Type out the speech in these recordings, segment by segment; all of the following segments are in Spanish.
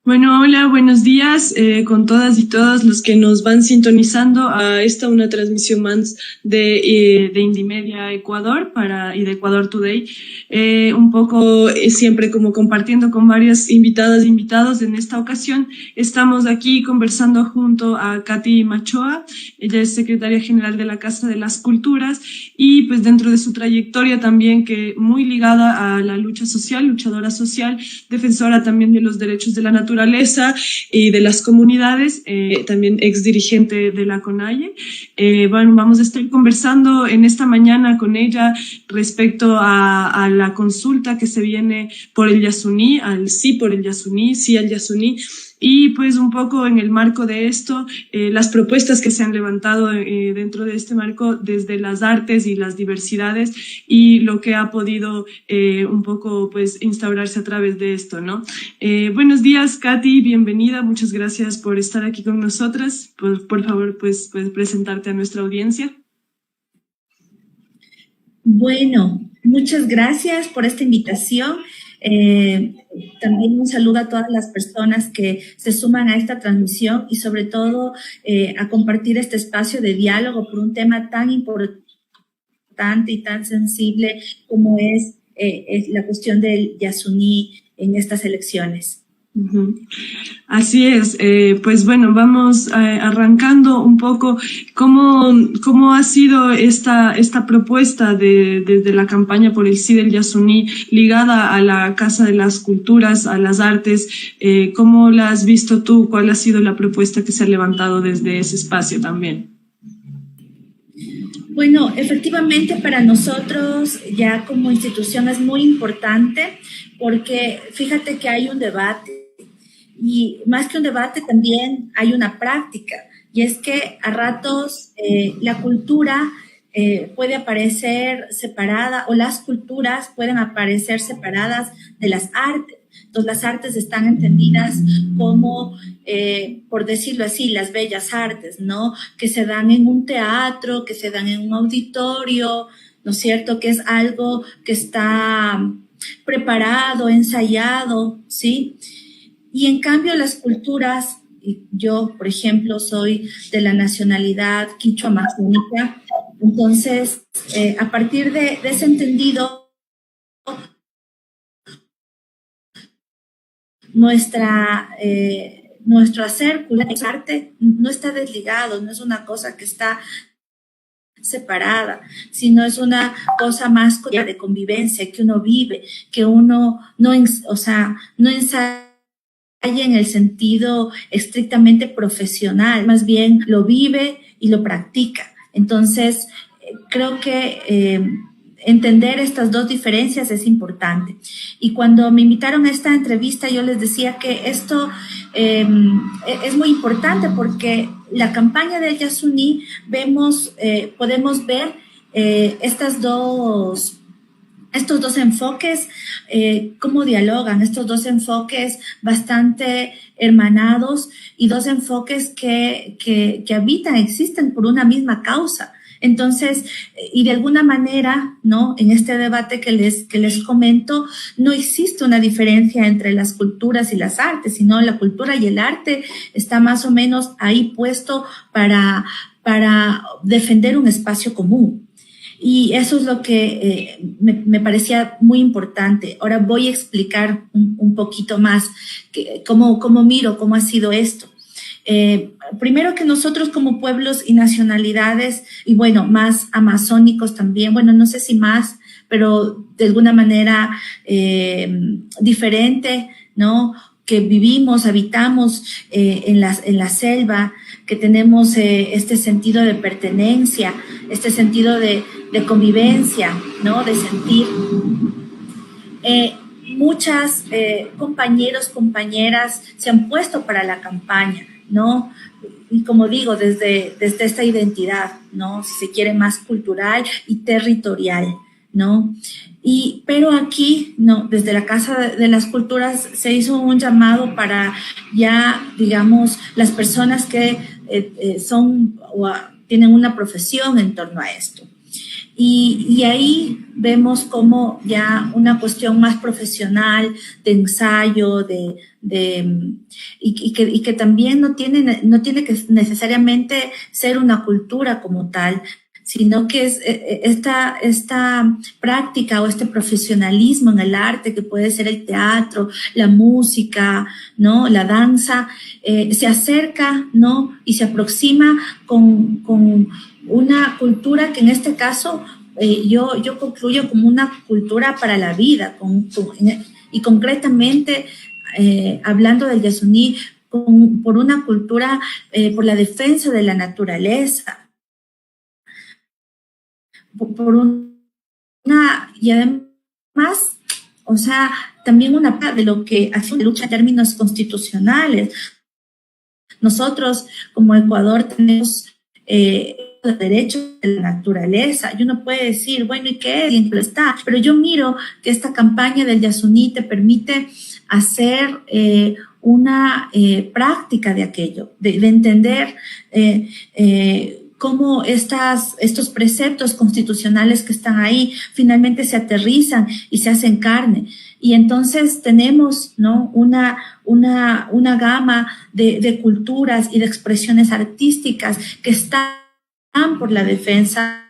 Bueno, hola, buenos días con todas y todos los que nos van sintonizando a esta una transmisión más de Indymedia Ecuador y de Ecuador Today. Un poco siempre como compartiendo con varias invitadas e invitados. En esta ocasión estamos aquí conversando junto a Katy Machoa. Ella es secretaria general de la Casa de las Culturas y pues dentro de su trayectoria también que muy ligada a la lucha social, luchadora social, defensora también de los derechos de la naturaleza y de las comunidades, también ex dirigente de la CONAIE. Bueno, vamos a estar conversando en esta mañana con ella respecto a la consulta que se viene por el Yasuní, al sí por el Yasuní, sí al Yasuní. Y pues un poco en el marco de esto, las propuestas que se han levantado dentro de este marco desde las artes y las diversidades y lo que ha podido un poco pues instaurarse a través de esto, ¿no? Buenos días, Katy, bienvenida, muchas gracias por estar aquí con nosotras. Por favor, pues puedes presentarte a nuestra audiencia. Bueno, muchas gracias por esta invitación. También un saludo a todas las personas que se suman a esta transmisión y sobre todo a compartir este espacio de diálogo por un tema tan importante y tan sensible como es la cuestión del Yasuní en estas elecciones. Así es, pues bueno, vamos arrancando un poco cómo ha sido esta propuesta desde la campaña por el sí del Yasuní ligada a la Casa de las Culturas, a las artes. ¿Cómo la has visto tú? ¿Cuál ha sido la propuesta que se ha levantado desde ese espacio también? Bueno, efectivamente para nosotros ya como institución es muy importante porque fíjate que hay un debate. Y más que un debate también hay una práctica, y es que a ratos la cultura puede aparecer separada o las culturas pueden aparecer separadas de las artes. Entonces las artes están entendidas como, por decirlo así, las bellas artes, ¿no? Que se dan en un teatro, que se dan en un auditorio, ¿no es cierto? Que es algo que está preparado, ensayado, ¿sí? Y en cambio las culturas, yo por ejemplo soy de la nacionalidad quichua amazónica, entonces a partir de ese entendido, nuestro hacer, arte, no está desligado, no es una cosa que está separada, sino es una cosa más de convivencia que uno vive, que uno no ensaya en el sentido estrictamente profesional, más bien lo vive y lo practica. Entonces, creo que entender estas dos diferencias es importante. Y cuando me invitaron a esta entrevista, yo les decía que esto es muy importante porque la campaña del Yasuní podemos ver estos dos enfoques, cómo dialogan, estos dos enfoques bastante hermanados y dos enfoques que existen por una misma causa. Entonces, y de alguna manera, ¿no? En este debate que les comento, no existe una diferencia entre las culturas y las artes, sino la cultura y el arte está más o menos ahí puesto para defender un espacio común. Y eso es lo que me parecía muy importante. Ahora voy a explicar un poquito más cómo miro, cómo ha sido esto. Primero que nosotros como pueblos y nacionalidades, y bueno, más amazónicos también, bueno, no sé si más, pero de alguna manera diferente, ¿no? Que vivimos, habitamos en la selva, que tenemos este sentido de pertenencia, este sentido de convivencia, ¿no? De sentir. Muchas compañeros, compañeras se han puesto para la campaña, ¿no? Y como digo, desde esta identidad, ¿no? Si se quiere, más cultural y territorial, ¿no? Pero aquí, no, desde la Casa de las Culturas se hizo un llamado para ya, digamos, las personas que tienen una profesión en torno a esto. Y ahí vemos como ya una cuestión más profesional de ensayo, y que también no tiene que necesariamente ser una cultura como tal, sino que es esta práctica o este profesionalismo en el arte, que puede ser el teatro, la música, ¿no? La danza, se acerca, ¿no? Y se aproxima con una cultura que en este caso yo concluyo como una cultura para la vida, y concretamente hablando del Yasuní, por una cultura por la defensa de la naturaleza, y además, o sea, también una parte de lo que hace lucha en términos constitucionales. Nosotros, como Ecuador, tenemos los derechos de la naturaleza, y uno puede decir, bueno, ¿y qué es? Y está. Pero yo miro que esta campaña del Yasuní te permite hacer una práctica de aquello, de entender cómo estos preceptos constitucionales que están ahí finalmente se aterrizan y se hacen carne. Y entonces tenemos, ¿no? una gama de culturas y de expresiones artísticas que están por la defensa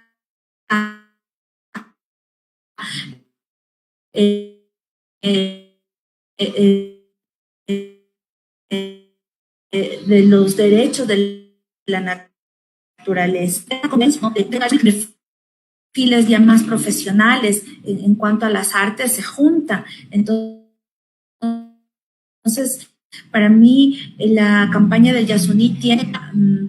de los derechos de la naturaleza, de perfiles ya más profesionales en cuanto a las artes se juntan. Entonces, para mí, la campaña del Yasuní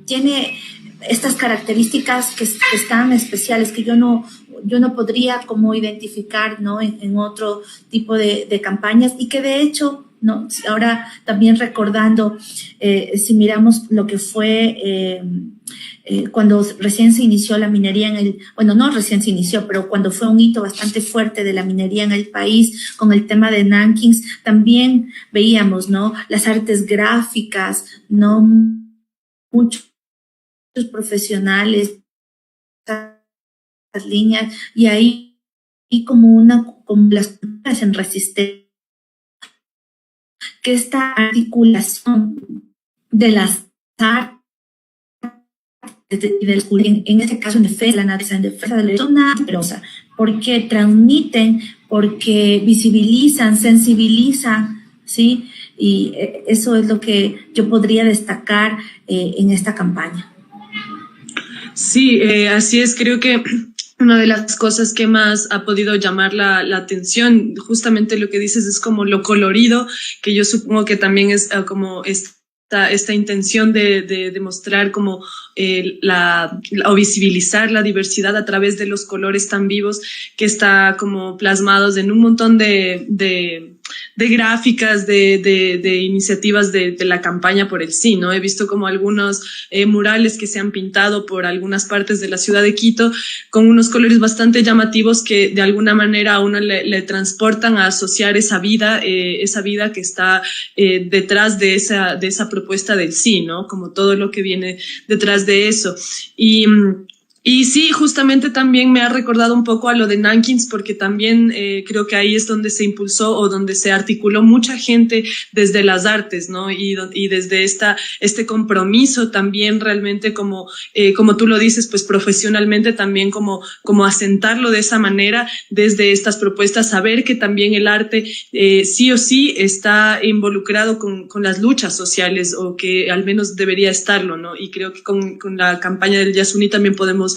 tiene estas características que están especiales, que yo no podría como identificar, ¿no? en otro tipo de campañas, y que de hecho, ¿no? Ahora también recordando, si miramos lo que fue cuando recién se inició la minería no recién se inició, pero cuando fue un hito bastante fuerte de la minería en el país, con el tema de Nankins, también veíamos, ¿no? Las artes gráficas, ¿no? Muchos profesionales, las líneas, y ahí como las culturas en resistencia, que esta articulación de las artes en este caso en defensa de la naturaleza, en defensa de la naturaleza, porque transmiten, porque visibilizan, sensibilizan, ¿sí? Y eso es lo que yo podría destacar en esta campaña. Sí, así es. Creo que una de las cosas que más ha podido llamar la atención, justamente lo que dices, es como lo colorido, que yo supongo que también es como esta intención de demostrar como o visibilizar la diversidad a través de los colores tan vivos que está como plasmados en un montón de gráficas, de iniciativas de la campaña por el sí, ¿no? He visto como algunos murales que se han pintado por algunas partes de la ciudad de Quito con unos colores bastante llamativos que de alguna manera a uno le transportan a asociar esa vida que está detrás de esa propuesta del sí, ¿no? Como todo lo que viene detrás de eso. Y sí, justamente también me ha recordado un poco a lo de Nankins, porque también creo que ahí es donde se impulsó o donde se articuló mucha gente desde las artes, ¿no? Y desde este compromiso también realmente como tú lo dices, pues profesionalmente también como asentarlo de esa manera desde estas propuestas, saber que también el arte sí o sí está involucrado con las luchas sociales, o que al menos debería estarlo, ¿no? Y creo que con la campaña del Yasuní también podemos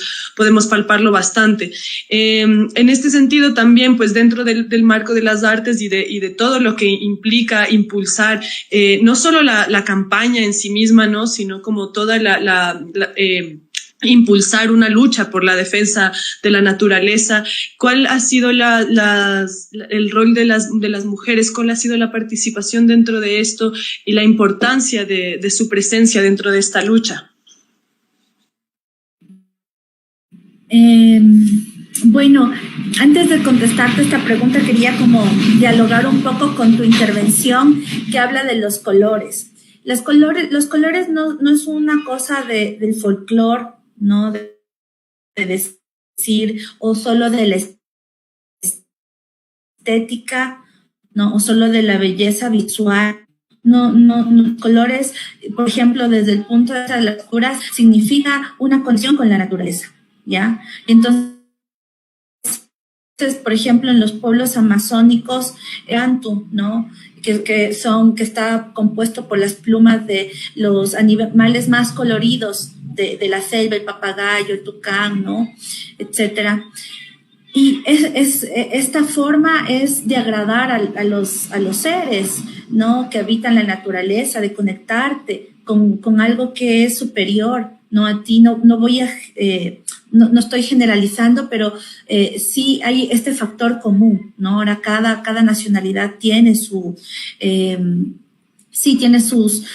palparlo bastante. En este sentido también, pues dentro del marco de las artes y de todo lo que implica impulsar no solo la campaña en sí misma, ¿no? Sino como toda impulsar una lucha por la defensa de la naturaleza. ¿Cuál ha sido el rol de las mujeres? ¿Cuál ha sido la participación dentro de esto y la importancia de su presencia dentro de esta lucha? Bueno, antes de contestarte esta pregunta, quería como dialogar un poco con tu intervención que habla de los colores. Los colores no es una cosa del folclore, ¿no? De decir, o solo de la estética, ¿no? O solo de la belleza visual. No, colores, por ejemplo, desde el punto de vista de las curas, significa una conexión con la naturaleza, ¿ya? Entonces, por ejemplo, en los pueblos amazónicos, Antu, ¿no? Que está compuesto por las plumas de los animales más coloridos de la selva, el papagayo, el tucán, ¿no? Etcétera. Y esta forma es de agradar a los seres, ¿no? Que habitan la naturaleza, de conectarte con algo que es superior, ¿no? A ti no voy a... no estoy generalizando, pero sí hay este factor común, ¿no? Ahora cada nacionalidad tiene tiene sus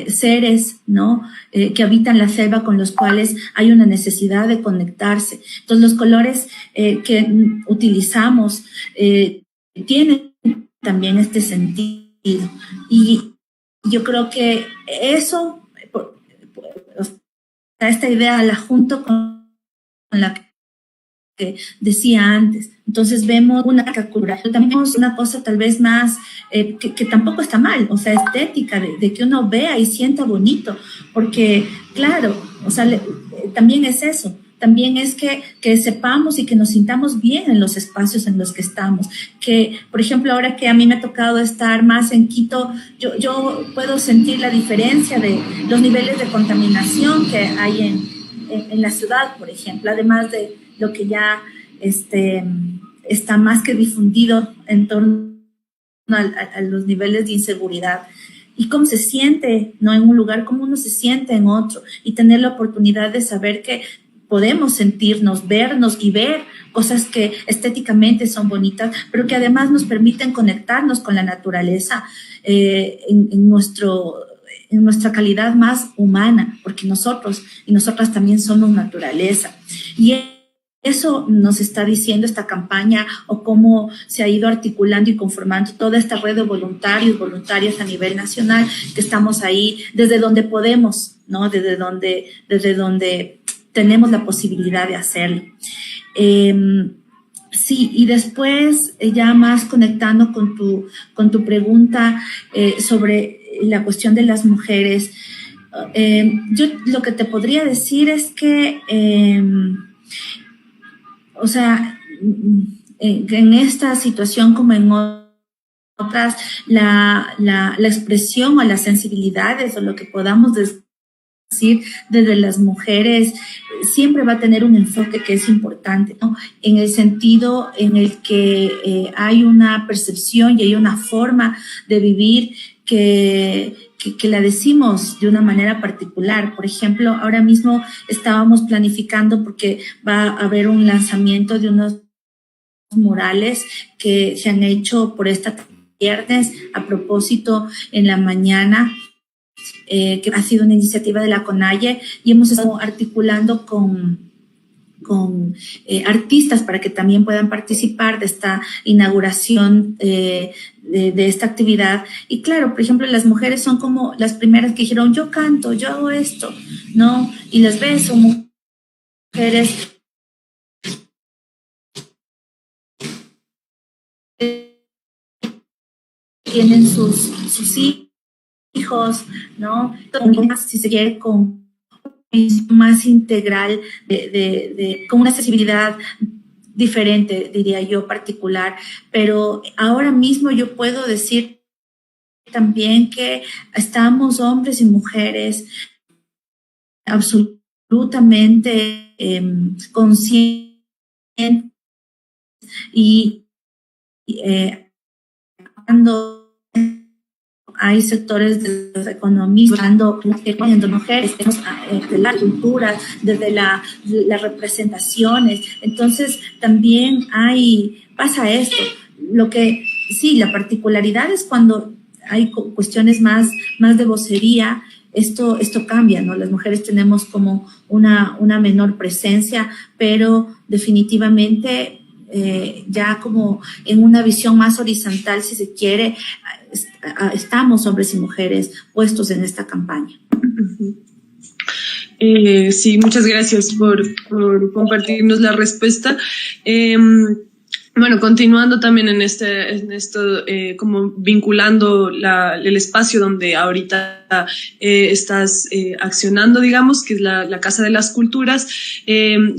seres, ¿no? Que habitan la selva con los cuales hay una necesidad de conectarse. Entonces, los colores que utilizamos tienen también este sentido. Y yo creo que eso, esta idea la junto con la que decía antes. Entonces vemos una cultura, también vemos una cosa tal vez más que tampoco está mal, o sea, estética, de que uno vea y sienta bonito, porque claro, o sea, también es eso, también es que sepamos y que nos sintamos bien en los espacios en los que estamos, que por ejemplo ahora que a mí me ha tocado estar más en Quito, yo puedo sentir la diferencia de los niveles de contaminación que hay en la ciudad, por ejemplo, además de lo que ya está más que difundido en torno a los niveles de inseguridad. Y cómo se siente, ¿no? En un lugar, cómo uno se siente en otro, y tener la oportunidad de saber que podemos sentirnos, vernos y ver cosas que estéticamente son bonitas, pero que además nos permiten conectarnos con la naturaleza en nuestra calidad más humana, porque nosotros y nosotras también somos naturaleza. Y eso nos está diciendo esta campaña, o cómo se ha ido articulando y conformando toda esta red de voluntarias a nivel nacional, que estamos ahí desde donde podemos, ¿no? Desde donde tenemos la posibilidad de hacerlo. Sí, y después ya más conectando con tu pregunta sobre la cuestión de las mujeres, yo lo que te podría decir es que o sea, en esta situación como en otras, la expresión o las sensibilidades o lo que podamos decir desde las mujeres siempre va a tener un enfoque que es importante, ¿no? En el sentido en el que hay una percepción y hay una forma de vivir que la decimos de una manera particular. Por ejemplo, ahora mismo estábamos planificando, porque va a haber un lanzamiento de unos murales que se han hecho por esta viernes, a propósito, en la mañana, que ha sido una iniciativa de la CONAIE, y hemos estado articulando con artistas para que también puedan participar de esta inauguración de esta actividad. Y claro, por ejemplo, las mujeres son como las primeras que dijeron, yo canto, yo hago esto, ¿no? Y las ves, son mujeres tienen sus hijos, ¿no? Si se quiere, con más integral, con una accesibilidad diferente, diría yo, particular. Pero ahora mismo yo puedo decir también que estamos, hombres y mujeres, absolutamente conscientes y hay sectores de los economistas hablando de mujeres, de la cultura, desde las representaciones. Entonces también pasa esto. Lo que sí, la particularidad es cuando hay cuestiones más de vocería. Esto cambia, ¿no? Las mujeres tenemos como una menor presencia, pero definitivamente ya como en una visión más horizontal, si se quiere, estamos, hombres y mujeres, puestos en esta campaña. Sí, muchas gracias por compartirnos la respuesta. Bueno, continuando también en esto, como vinculando el espacio donde ahorita estás accionando, digamos, que es la Casa de las Culturas.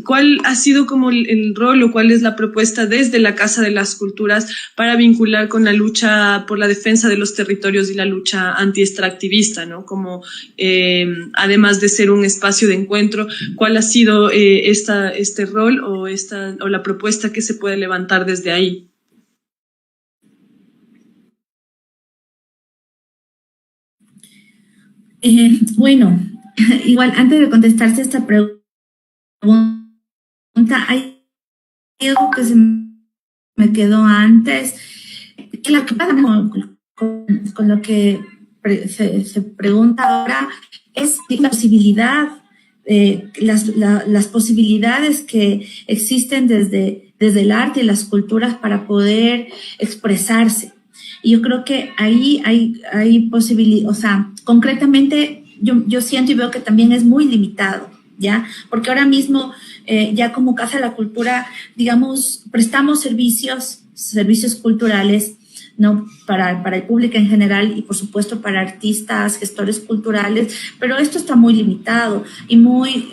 ¿Cuál ha sido como el rol o cuál es la propuesta desde la Casa de las Culturas para vincular con la lucha por la defensa de los territorios y la lucha anti-extractivista, ¿no? Como además de ser un espacio de encuentro, ¿cuál ha sido este rol o la propuesta que se puede levantar desde ahí? Bueno, igual antes de contestarse esta pregunta, hay algo que se me quedó antes, que la que pasa con lo que se pregunta ahora es la posibilidad, las posibilidades que existen desde el arte y las culturas para poder expresarse. Y yo creo que ahí hay posibilidad, o sea, concretamente yo siento y veo que también es muy limitado, ¿ya? Porque ahora mismo, ya como Casa de la Cultura, digamos, prestamos servicios culturales, ¿no? Para el público en general y por supuesto para artistas, gestores culturales, pero esto está muy limitado y muy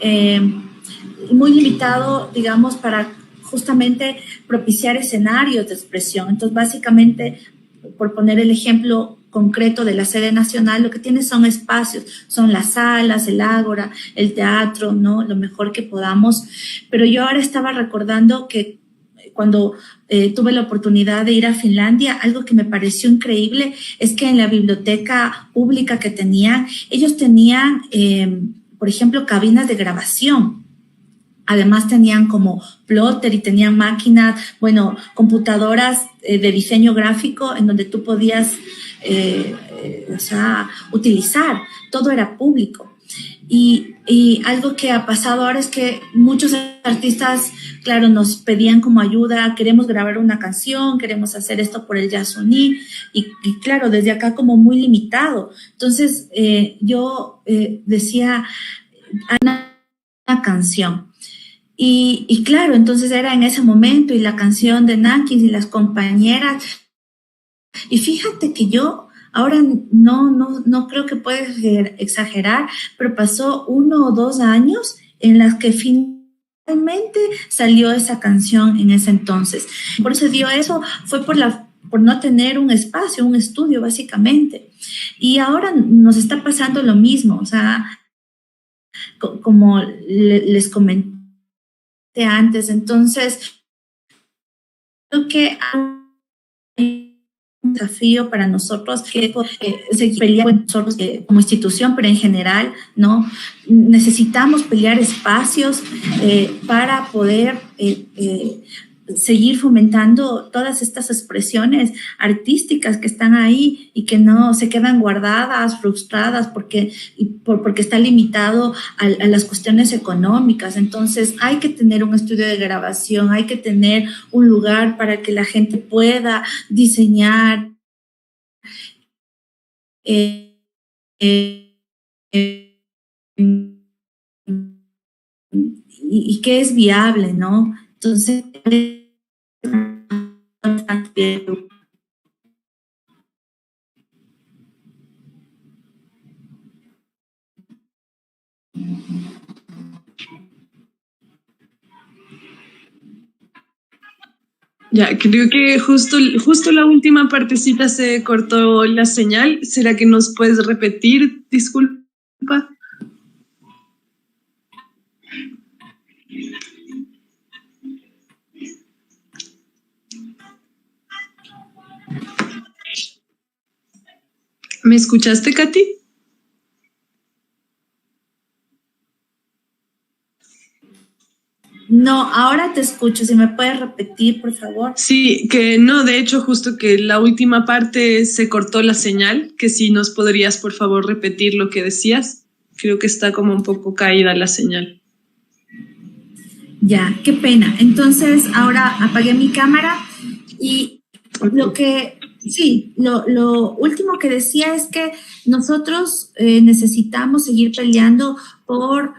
limitado, digamos, para justamente propiciar escenarios de expresión. Entonces, básicamente, por poner el ejemplo concreto de la sede nacional, lo que tiene son espacios, son las salas, el ágora, el teatro, ¿no? Lo mejor que podamos. Pero yo ahora estaba recordando que cuando tuve la oportunidad de ir a Finlandia, algo que me pareció increíble es que en la biblioteca pública que tenían, ellos tenían, por ejemplo, cabinas de grabación. Además tenían como plotter y tenían máquinas, bueno, computadoras de diseño gráfico en donde tú podías, utilizar. Todo era público. Y algo que ha pasado ahora es que muchos artistas, claro, nos pedían como ayuda, queremos grabar una canción, queremos hacer esto por el Yasuní, y claro, desde acá como muy limitado. Entonces, yo decía, una canción. Y claro, entonces era en ese momento y la canción de Nankins y las compañeras. Y fíjate que yo ahora no creo que puedes exagerar, pero pasó 1 o 2 años en las que finalmente salió esa canción en ese entonces. Por eso dio eso, fue por no tener un espacio, un estudio básicamente. Y ahora nos está pasando lo mismo, o sea, como les comenté antes. Entonces, creo que hay un desafío para nosotros que seguir peleando nosotros como institución, pero en general, ¿no? Necesitamos pelear espacios para poder seguir fomentando todas estas expresiones artísticas que están ahí y que no se quedan guardadas, frustradas porque está limitado a las cuestiones económicas. Entonces hay que tener un estudio de grabación, hay que tener un lugar para que la gente pueda diseñar y que es viable, ¿no? Entonces, ya, creo que justo la última partecita se cortó la señal. ¿Será que nos puedes repetir? Disculpa. ¿Me escuchaste, Katy? No, ahora te escucho. Si me puedes repetir, por favor. Sí, que no, de hecho, justo que la última parte se cortó la señal, que si nos podrías, por favor, repetir lo que decías. Creo que está como un poco caída la señal. Ya, qué pena. Entonces, ahora apagué mi cámara y lo último que decía es que nosotros necesitamos seguir peleando por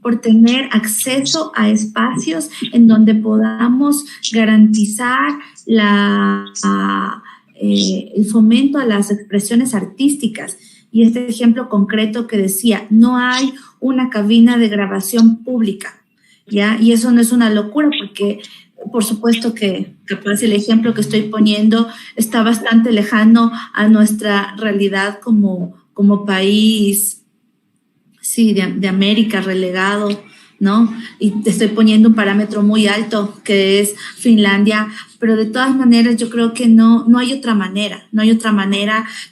por tener acceso a espacios en donde podamos garantizar el fomento a las expresiones artísticas. Y este ejemplo concreto que decía, no hay una cabina de grabación pública, ¿ya? Y eso no es una locura porque, por supuesto que capaz el ejemplo que estoy poniendo está bastante lejano a nuestra realidad como país, sí, de América, relegado, ¿no? Y te estoy poniendo un parámetro muy alto, que es Finlandia, pero de todas maneras yo creo que no hay otra manera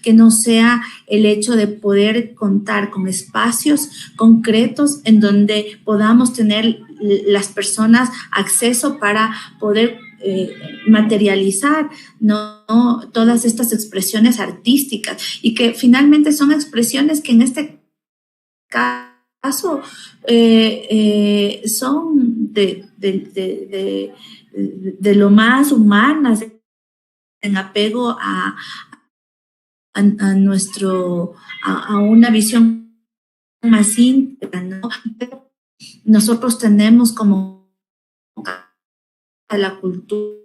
que no sea el hecho de poder contar con espacios concretos en donde podamos tener las personas acceso para poder materializar, ¿no? Todas estas expresiones artísticas y que finalmente son expresiones que en este caso son de lo más humanas en apego a una visión más íntegra, ¿no? Nosotros tenemos como a la cultura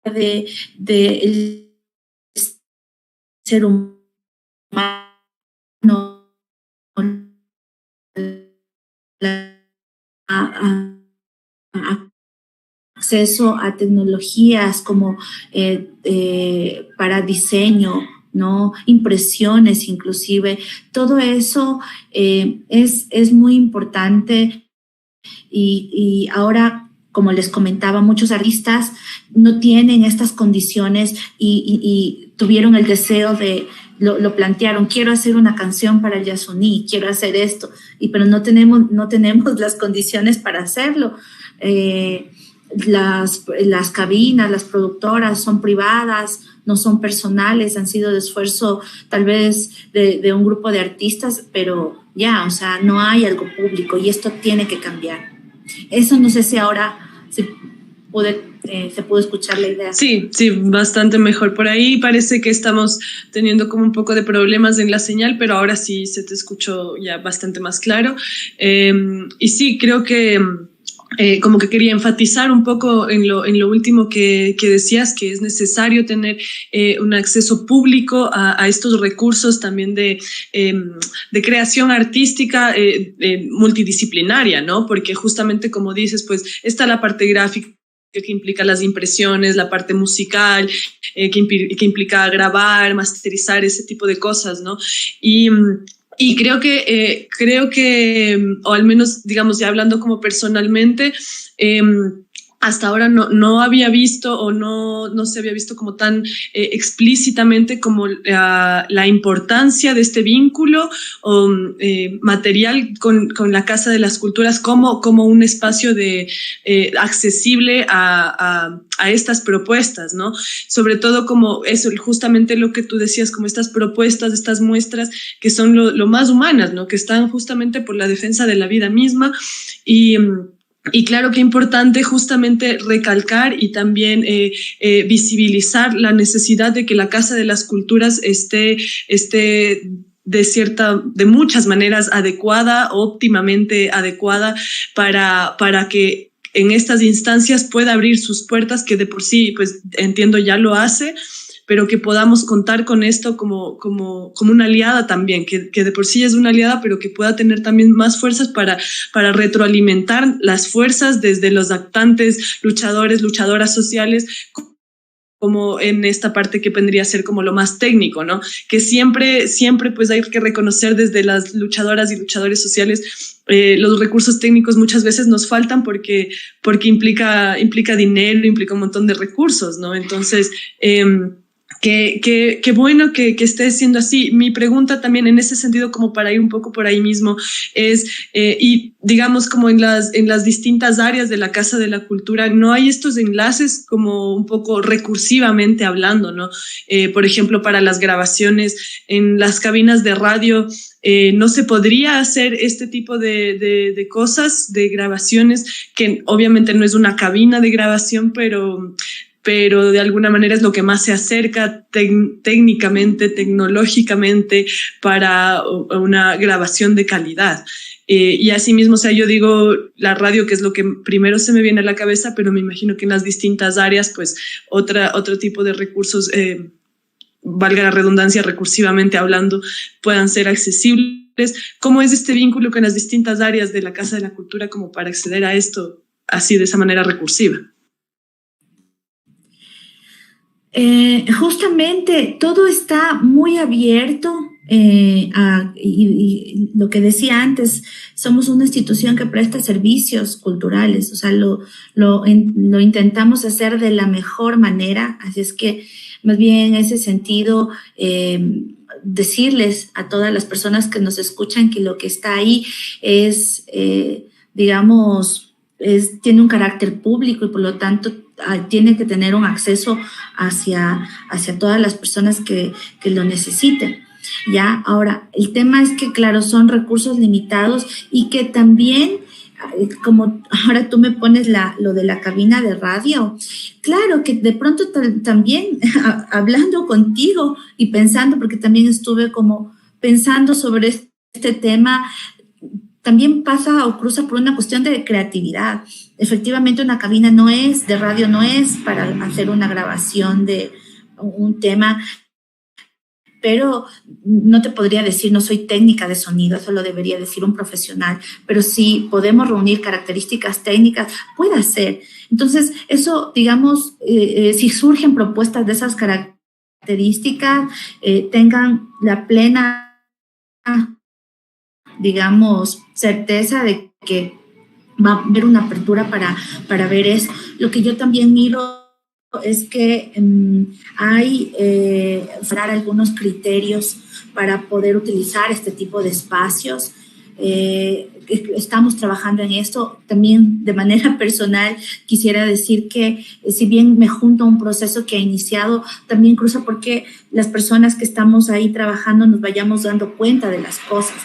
del ser humano, acceso a tecnologías como para diseño, ¿no? Impresiones inclusive. Todo eso es muy importante y ahora, como les comentaba, muchos artistas no tienen estas condiciones y tuvieron el deseo de, lo plantearon, quiero hacer una canción para el Yasuní, quiero hacer esto, pero no tenemos las condiciones para hacerlo. Las cabinas, las productoras son privadas, no son personales, han sido de esfuerzo tal vez de un grupo de artistas, pero ya, o sea, no hay algo público y esto tiene que cambiar. Eso no sé si ahora se pudo escuchar la idea. Sí, bastante mejor. Por ahí parece que estamos teniendo como un poco de problemas en la señal, pero ahora sí se te escuchó ya bastante más claro. Y sí, creo que como que quería enfatizar un poco en lo último que decías, que es necesario tener un acceso público a estos recursos también de creación artística multidisciplinaria, ¿no? Porque justamente como dices, pues está la parte gráfica que implica las impresiones, la parte musical, que implica grabar, masterizar, ese tipo de cosas, ¿no? Y creo que, o al menos, digamos, ya hablando como personalmente, hasta ahora no había visto o no se había visto como tan explícitamente como la importancia de este vínculo material con la Casa de las Culturas como un espacio accesible a estas propuestas, ¿no? Sobre todo como eso, justamente lo que tú decías, como estas propuestas, estas muestras que son lo más humanas, ¿no? Que están justamente por la defensa de la vida misma y claro que importante justamente recalcar y también visibilizar la necesidad de que la Casa de las Culturas esté de muchas maneras adecuada, óptimamente adecuada para que en estas instancias pueda abrir sus puertas, que de por sí, pues entiendo ya lo hace, pero que podamos contar con esto como una aliada también, que de por sí es una aliada, pero que pueda tener también más fuerzas para retroalimentar las fuerzas desde los actantes, luchadoras sociales, como en esta parte que vendría a ser como lo más técnico, ¿no? Que siempre pues hay que reconocer desde las luchadoras y luchadores sociales los recursos técnicos muchas veces nos faltan porque implica dinero, implica un montón de recursos, ¿no? Entonces, Qué bueno que esté siendo así. Mi pregunta también en ese sentido, como para ir un poco por ahí mismo, es, y digamos como en las distintas áreas de la Casa de la Cultura, ¿no hay estos enlaces como un poco recursivamente hablando, ¿no? Por ejemplo, para las grabaciones en las cabinas de radio, no se podría hacer este tipo de cosas, de grabaciones, que obviamente no es una cabina de grabación, pero pero de alguna manera es lo que más se acerca técnicamente, tecnológicamente para una grabación de calidad. Y asimismo, o sea, yo digo la radio, que es lo que primero se me viene a la cabeza, pero me imagino que en las distintas áreas, pues otro tipo de recursos, valga la redundancia, recursivamente hablando, puedan ser accesibles. ¿Cómo es este vínculo con las distintas áreas de la Casa de la Cultura como para acceder a esto así de esa manera recursiva? Justamente todo está muy abierto y lo que decía antes, somos una institución que presta servicios culturales, o sea, lo intentamos hacer de la mejor manera, así es que más bien en ese sentido, decirles a todas las personas que nos escuchan que lo que está ahí es, digamos, tiene un carácter público y por lo tanto tiene que tener un acceso hacia todas las personas que lo necesiten. Ya, ahora, el tema es que, claro, son recursos limitados y que también, como ahora tú me pones lo de la cabina de radio, claro que de pronto también hablando contigo y pensando, porque también estuve como pensando sobre este tema, también pasa o cruza por una cuestión de creatividad. Efectivamente, una cabina de radio no es para hacer una grabación de un tema, pero no te podría decir, no soy técnica de sonido, eso lo debería decir un profesional, pero si podemos reunir características técnicas, puede ser. Entonces, eso, digamos, si surgen propuestas de esas características, tengan la plena, digamos, certeza de que va a haber una apertura para ver eso. Lo que yo también miro es que hay algunos criterios para poder utilizar este tipo de espacios. Estamos trabajando en esto. También de manera personal quisiera decir que si bien me junto a un proceso que ha iniciado, también cruza porque las personas que estamos ahí trabajando nos vayamos dando cuenta de las cosas,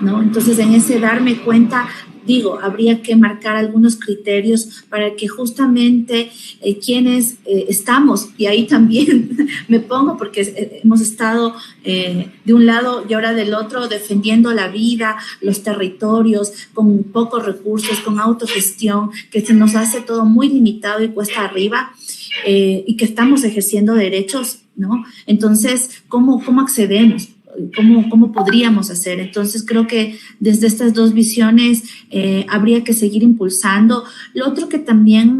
¿no? Entonces, en ese darme cuenta, digo, habría que marcar algunos criterios para que justamente quienes estamos, y ahí también me pongo porque hemos estado de un lado y ahora del otro defendiendo la vida, los territorios, con pocos recursos, con autogestión, que se nos hace todo muy limitado y cuesta arriba, y que estamos ejerciendo derechos, ¿no? Entonces, ¿cómo accedemos? ¿Cómo podríamos hacer? Entonces, creo que desde estas dos visiones habría que seguir impulsando. Lo otro que también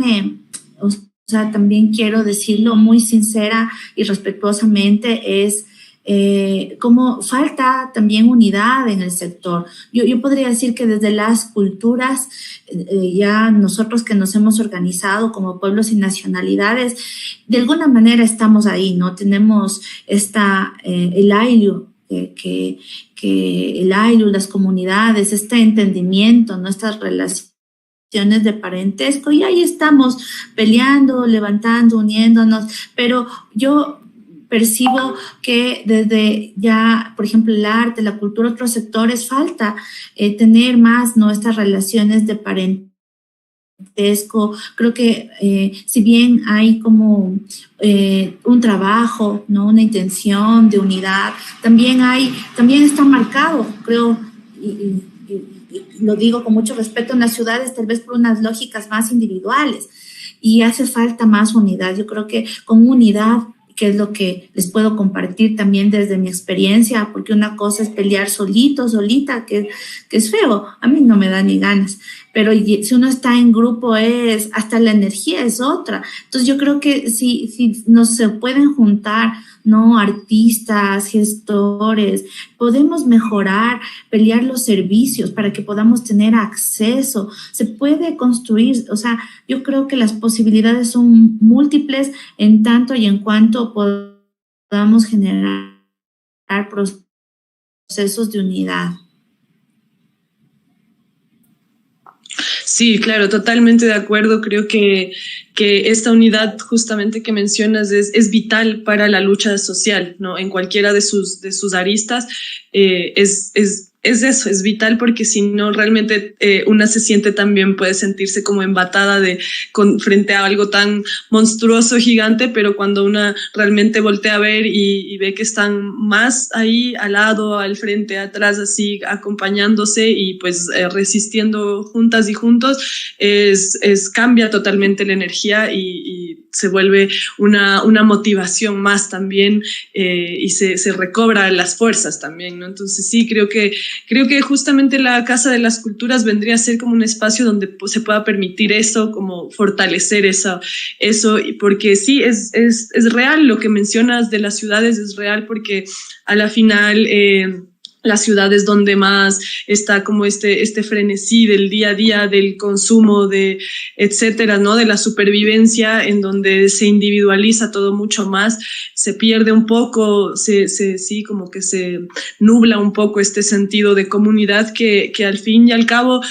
también quiero decirlo muy sincera y respetuosamente es cómo falta también unidad en el sector. Yo podría decir que desde las culturas, ya nosotros que nos hemos organizado como pueblos y nacionalidades, de alguna manera estamos ahí, ¿no? Tenemos el AILU, que el AILU, las comunidades, este entendimiento, nuestras relaciones de parentesco, y ahí estamos peleando, levantando, uniéndonos, pero yo percibo que desde ya, por ejemplo, el arte, la cultura, otros sectores, falta tener más nuestras relaciones de parentesco. Creo que si bien hay como un trabajo, ¿no? Una intención de unidad, también está marcado, creo, y lo digo con mucho respeto, en las ciudades tal vez por unas lógicas más individuales, y hace falta más unidad. Yo creo que con unidad, que es lo que les puedo compartir también desde mi experiencia, porque una cosa es pelear solito, solita, que es feo, a mí no me da ni ganas, pero si uno está en grupo hasta la energía es otra. Entonces yo creo que si no se pueden juntar, ¿no? Artistas, gestores, podemos mejorar, pelear los servicios para que podamos tener acceso, se puede construir, o sea, yo creo que las posibilidades son múltiples en tanto y en cuanto podamos generar procesos de unidad. Sí, claro, totalmente de acuerdo. Creo que esta unidad justamente que mencionas es vital para la lucha social, ¿no? En cualquiera de sus aristas es es eso, es vital, porque si no realmente una se siente también, puede sentirse como embatada frente a algo tan monstruoso, gigante, pero cuando una realmente voltea a ver y ve que están más ahí al lado, al frente, atrás, así acompañándose y pues resistiendo juntas y juntos, cambia totalmente la energía y se vuelve una motivación más también, y se recobra las fuerzas también, ¿no? Entonces sí, creo que justamente la Casa de las Culturas vendría a ser como un espacio donde pues, se pueda permitir eso, como fortalecer eso, porque sí, es real lo que mencionas de las ciudades, es real, porque a la final las ciudades donde más está como este frenesí del día a día, del consumo, de etcétera, ¿no? De la supervivencia, en donde se individualiza todo mucho más, se pierde un poco, sí, como que se nubla un poco este sentido de comunidad que al fin y al cabo,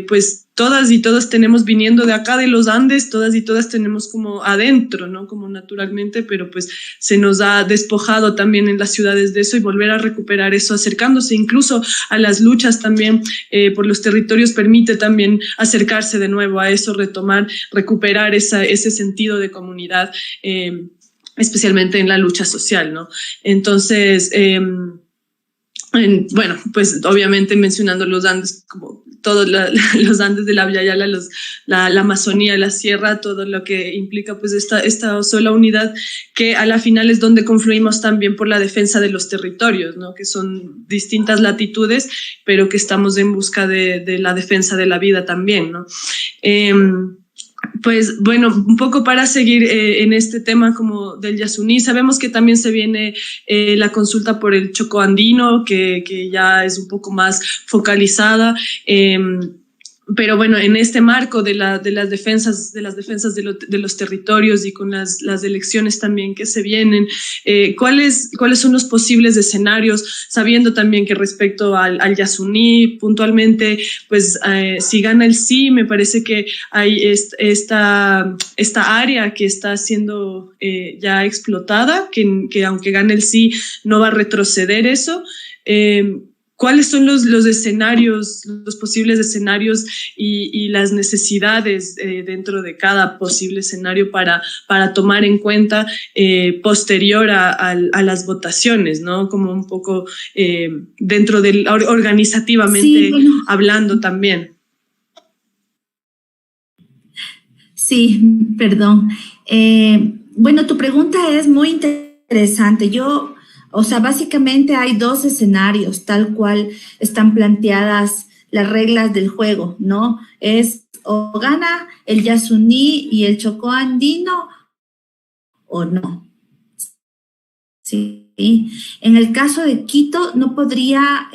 pues todas y todos tenemos viniendo de acá de los Andes, todas y todas tenemos como adentro, ¿no? Como naturalmente, pero pues se nos ha despojado también en las ciudades de eso, y volver a recuperar eso, acercándose incluso a las luchas también por los territorios, permite también acercarse de nuevo a eso, retomar, recuperar ese sentido de comunidad, especialmente en la lucha social, ¿no? Entonces, bueno, pues obviamente mencionando los Andes, como todos los Andes de la Villa Yala, la Amazonía, la sierra, todo lo que implica pues esta sola unidad, que a la final es donde confluimos también por la defensa de los territorios, ¿no? Que son distintas latitudes, pero que estamos en busca de la defensa de la vida también, ¿no? Pues bueno, un poco para seguir en este tema como del Yasuní, sabemos que también se viene la consulta por el Chocó Andino, que ya es un poco más focalizada, pero bueno, en este marco de las defensas de los territorios y con las elecciones también que se vienen, ¿cuáles son los posibles escenarios, sabiendo también que respecto al Yasuní puntualmente, pues si gana el sí, me parece que hay esta área que está siendo ya explotada, que aunque gane el sí no va a retroceder eso. ¿Cuáles son los escenarios, los posibles escenarios y las necesidades dentro de cada posible escenario para tomar en cuenta posterior a las votaciones, ¿no? Como un poco dentro del organizativamente, sí, bueno, hablando también. Sí, perdón. Bueno, tu pregunta es muy interesante. O sea, básicamente hay dos escenarios, tal cual están planteadas las reglas del juego, ¿no? Es o gana el Yasuní y el Chocó Andino o no. Sí. En el caso de Quito no podría,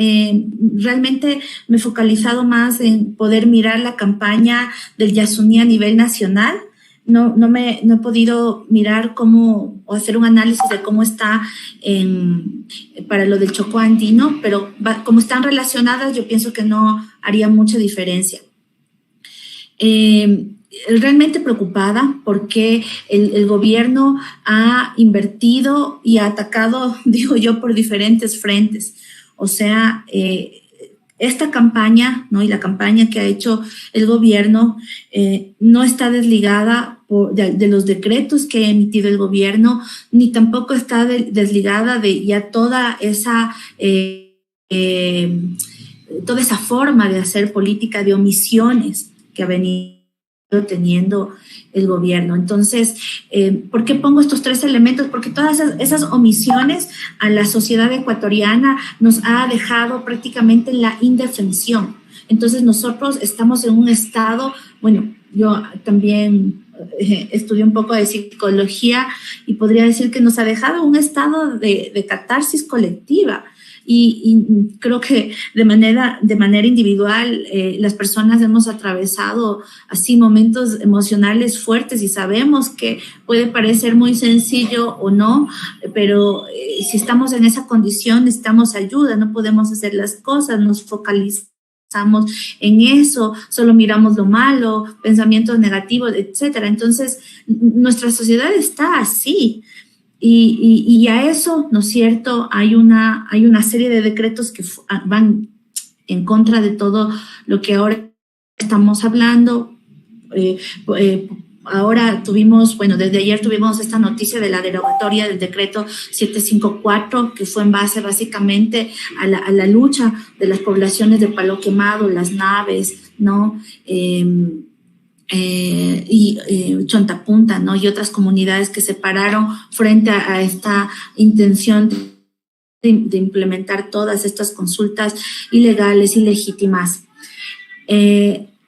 realmente me he focalizado más en poder mirar la campaña del Yasuní a nivel nacional. No he podido mirar cómo o hacer un análisis de cómo está para lo del Chocó Andino, pero como están relacionadas, yo pienso que no haría mucha diferencia. Realmente preocupada porque el gobierno ha invertido y ha atacado, digo yo, por diferentes frentes. O sea, esta campaña, ¿no? Y la campaña que ha hecho el gobierno no está desligada de los decretos que ha emitido el gobierno, ni tampoco está desligada de ya toda esa forma de hacer política de omisiones que ha venido teniendo el gobierno. Entonces, ¿por qué pongo estos tres elementos? Porque todas esas omisiones a la sociedad ecuatoriana nos ha dejado prácticamente en la indefensión. Entonces, nosotros estamos en un estado, bueno, yo también estudié un poco de psicología y podría decir que nos ha dejado un estado de catarsis colectiva. Y creo que de manera individual las personas hemos atravesado así momentos emocionales fuertes y sabemos que puede parecer muy sencillo o no, pero si estamos en esa condición necesitamos ayuda, no podemos hacer las cosas, nos focalizamos en eso, solo miramos lo malo, pensamientos negativos, etcétera. Entonces, nuestra sociedad está así. Y a eso, ¿no es cierto?, hay una serie de decretos que van en contra de todo lo que ahora estamos hablando. Ahora tuvimos, bueno, desde ayer tuvimos esta noticia de la derogatoria del decreto 754, que fue en base básicamente a la lucha de las poblaciones de Palo Quemado, Las Naves, ¿no? Chontapunta, ¿no? Y otras comunidades que se pararon frente a esta intención de implementar todas estas consultas ilegales, ilegítimas.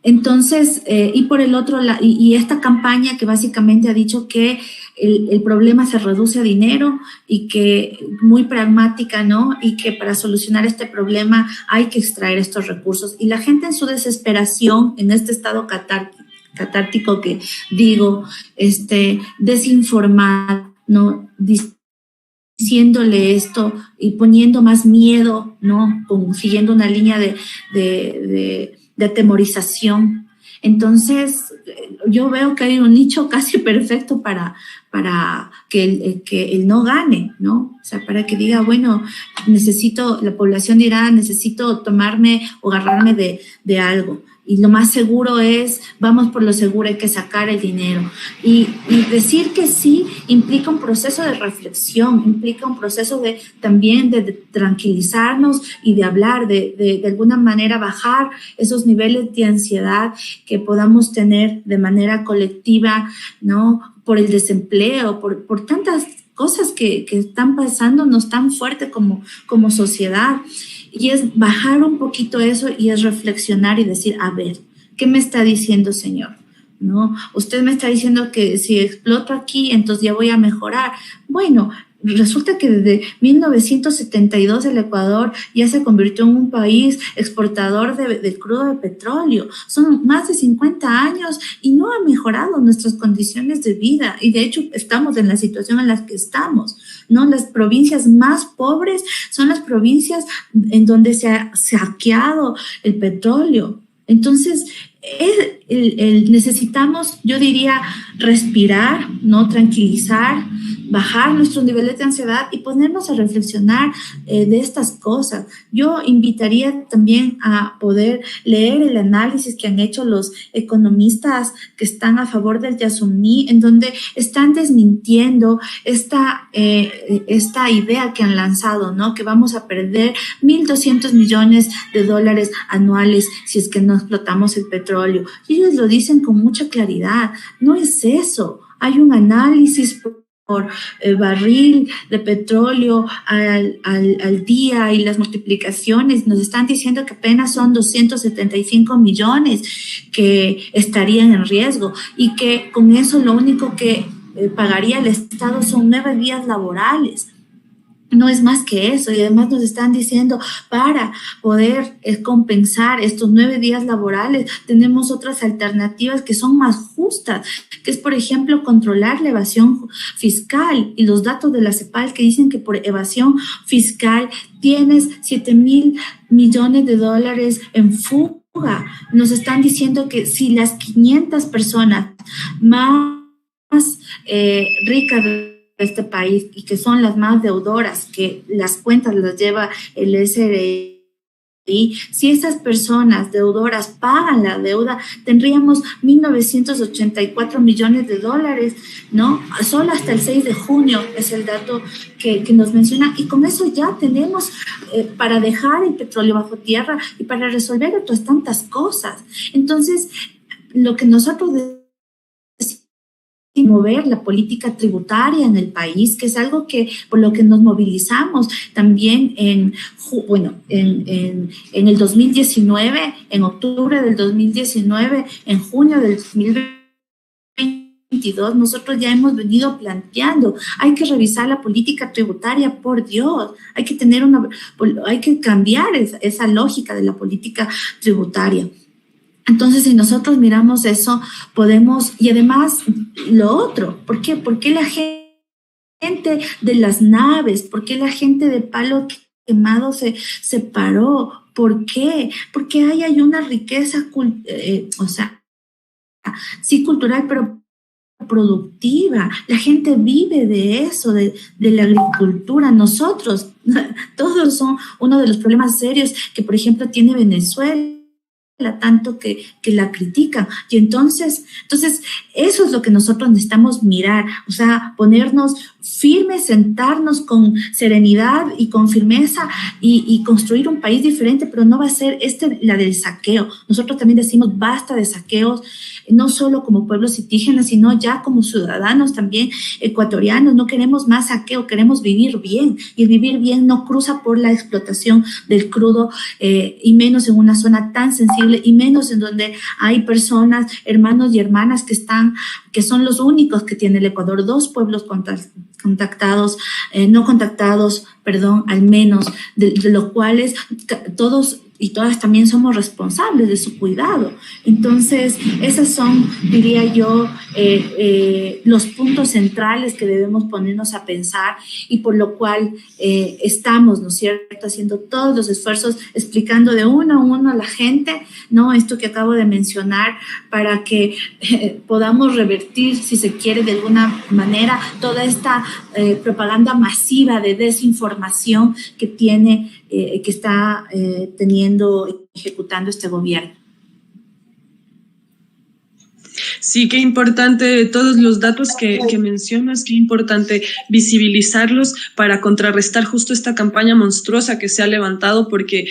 Entonces, y por el otro lado, y esta campaña que básicamente ha dicho que el problema se reduce a dinero y que muy pragmática, ¿no? Y que para solucionar este problema hay que extraer estos recursos. Y la gente en su desesperación, en este estado catártico que digo, desinformada, ¿no? Diciéndole esto y poniendo más miedo, ¿no? Siguiendo una línea de atemorización. Entonces, yo veo que hay un nicho casi perfecto para que el no gane, ¿no? O sea, para que diga, bueno, la población dirá, necesito tomarme o agarrarme de algo. Y lo más seguro es, vamos por lo seguro, hay que sacar el dinero. Y decir que sí implica un proceso de reflexión, implica un proceso también de tranquilizarnos y de hablar, de alguna manera bajar esos niveles de ansiedad que podamos tener de manera colectiva, ¿no? Por el desempleo, por tantas cosas que están pasándonos tan fuerte como sociedad. Y es bajar un poquito eso y es reflexionar y decir, a ver, ¿qué me está diciendo, Señor? ¿No? Usted me está diciendo que si exploto aquí, entonces ya voy a mejorar. Bueno, resulta que desde 1972 el Ecuador ya se convirtió en un país exportador del crudo de petróleo. Son más de 50 años y no ha mejorado nuestras condiciones de vida. Y de hecho estamos en la situación en la que estamos, ¿no? Las provincias más pobres son las provincias en donde se ha saqueado el petróleo. Entonces, necesitamos, yo diría, respirar, ¿no? Tranquilizar, bajar nuestros niveles de ansiedad y ponernos a reflexionar de estas cosas. Yo invitaría también a poder leer el análisis que han hecho los economistas que están a favor del Yasumní, en donde están desmintiendo esta idea que han lanzado, ¿no? Que vamos a perder 1.200 millones de dólares anuales si es que no explotamos el petróleo. Y ellos lo dicen con mucha claridad. No es eso. Hay un análisis por barril de petróleo al día y las multiplicaciones nos están diciendo que apenas son 275 millones que estarían en riesgo y que con eso lo único que pagaría el Estado son 9 días laborales. No es más que eso, y además nos están diciendo para poder compensar estos 9 días laborales tenemos otras alternativas que son más justas, que es por ejemplo controlar la evasión fiscal, y los datos de la CEPAL que dicen que por evasión fiscal tienes 7,000 millones de dólares en fuga. Nos están diciendo que si las 500 personas más ricas de este país y que son las más deudoras, que las cuentas las lleva el SRI, si esas personas deudoras pagan la deuda, tendríamos 1.984 millones de dólares, ¿no? Solo hasta el 6 de junio es el dato que nos menciona, y con eso ya tenemos para dejar el petróleo bajo tierra y para resolver otras tantas cosas. Entonces, lo que nosotros mover la política tributaria en el país, que es algo que por lo que nos movilizamos también en el 2019, en octubre del 2019, en junio del 2022, nosotros ya hemos venido planteando, hay que revisar la política tributaria, por Dios, hay que cambiar esa lógica de la política tributaria. Entonces, si nosotros miramos eso, podemos, y además lo otro, ¿por qué? ¿Por qué la gente de Las Naves, por qué la gente de Palo Quemado se separó? ¿Por qué? Porque hay una riqueza, sí cultural, pero productiva, la gente vive de eso, de la agricultura. Nosotros, todos son uno de los problemas serios que, por ejemplo, tiene Venezuela, tanto que la critican. Y entonces eso es lo que nosotros necesitamos mirar, o sea, ponernos firmes, sentarnos con serenidad y con firmeza y construir un país diferente, pero no va a ser la del saqueo. Nosotros también decimos basta de saqueos, no solo como pueblos indígenas, sino ya como ciudadanos también ecuatorianos. No queremos más saqueo, queremos vivir bien, y el vivir bien no cruza por la explotación del crudo, y menos en una zona tan sensible, y menos en donde hay personas, hermanos y hermanas que son los únicos que tiene el Ecuador, 2 pueblos no contactados, al menos, de los cuales todos y todas también somos responsables de su cuidado. Entonces, esos son, diría yo, los puntos centrales que debemos ponernos a pensar, y por lo cual estamos, ¿no es cierto?, haciendo todos los esfuerzos, explicando de uno a uno a la gente, ¿no?, esto que acabo de mencionar, para que podamos revertir, si se quiere, de alguna manera, toda esta propaganda masiva de desinformación que está ejecutando este gobierno. Sí, qué importante todos los datos que mencionas, qué importante visibilizarlos para contrarrestar justo esta campaña monstruosa que se ha levantado, porque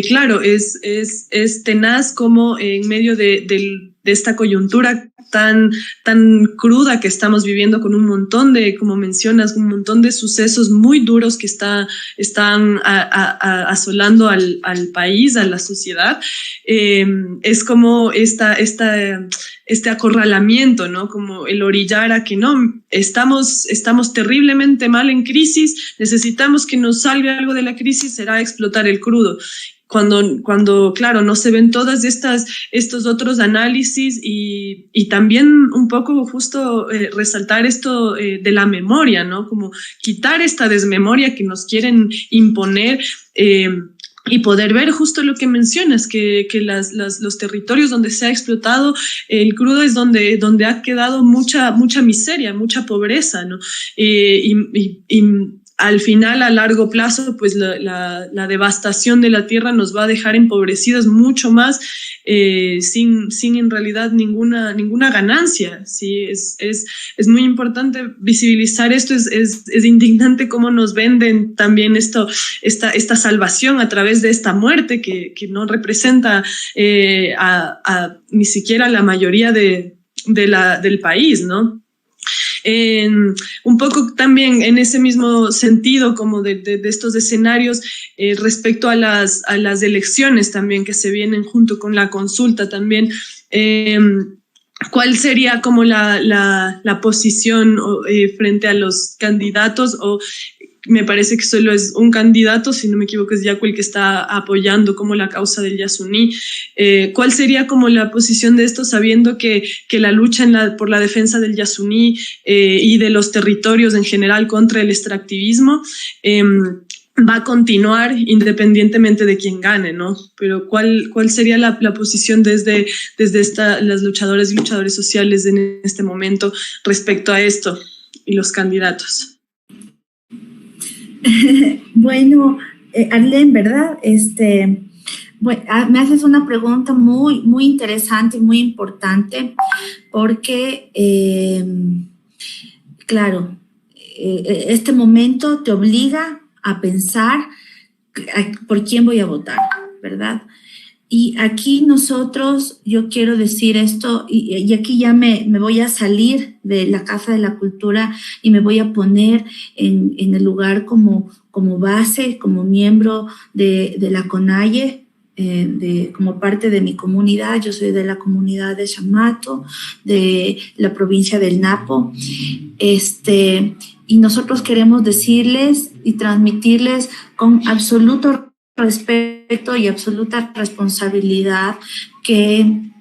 claro, es tenaz como en medio de esta coyuntura tan cruda que estamos viviendo, con un montón de, como mencionas, un montón de sucesos muy duros que están asolando al país, a la sociedad. Es como este acorralamiento, ¿no? Como el orillar a que no, estamos terriblemente mal en crisis, necesitamos que nos salga algo de la crisis, será explotar el crudo. Cuando claro, no se ven todas estos otros análisis, y también un poco justo resaltar esto de la memoria, ¿no? Como quitar esta desmemoria que nos quieren imponer, y poder ver justo lo que mencionas, que los territorios donde se ha explotado el crudo es donde ha quedado mucha miseria, mucha pobreza, ¿no? Y al final, a largo plazo, pues la devastación de la tierra nos va a dejar empobrecidos mucho más, sin en realidad ninguna ganancia. Sí, es muy importante visibilizar esto. Es indignante cómo nos venden también esta salvación a través de esta muerte que no representa ni siquiera la mayoría del país, ¿no? Un poco también en ese mismo sentido, como de estos escenarios, respecto a las elecciones también que se vienen junto con la consulta también, ¿cuál sería como la posición frente a los candidatos? O me parece que solo es un candidato, si no me equivoco es Yacu el que está apoyando como la causa del Yasuní. ¿Cuál sería como la posición de esto, sabiendo que la lucha por la defensa del Yasuní y de los territorios en general contra el extractivismo va a continuar independientemente de quién gane, ¿no? Pero ¿cuál sería la posición desde las luchadoras y luchadores sociales en este momento respecto a esto y los candidatos? Bueno, Arlene, ¿verdad? Bueno, me haces una pregunta muy, muy interesante y muy importante, porque, claro, este momento te obliga a pensar por quién voy a votar, ¿verdad? Y aquí yo quiero decir esto, y aquí ya me voy a salir de la Casa de la Cultura y me voy a poner en el lugar como base, como miembro de la CONAIE, como parte de mi comunidad. Yo soy de la comunidad de Chamato, de la provincia del Napo, y nosotros queremos decirles y transmitirles con absoluto respeto y absoluta responsabilidad que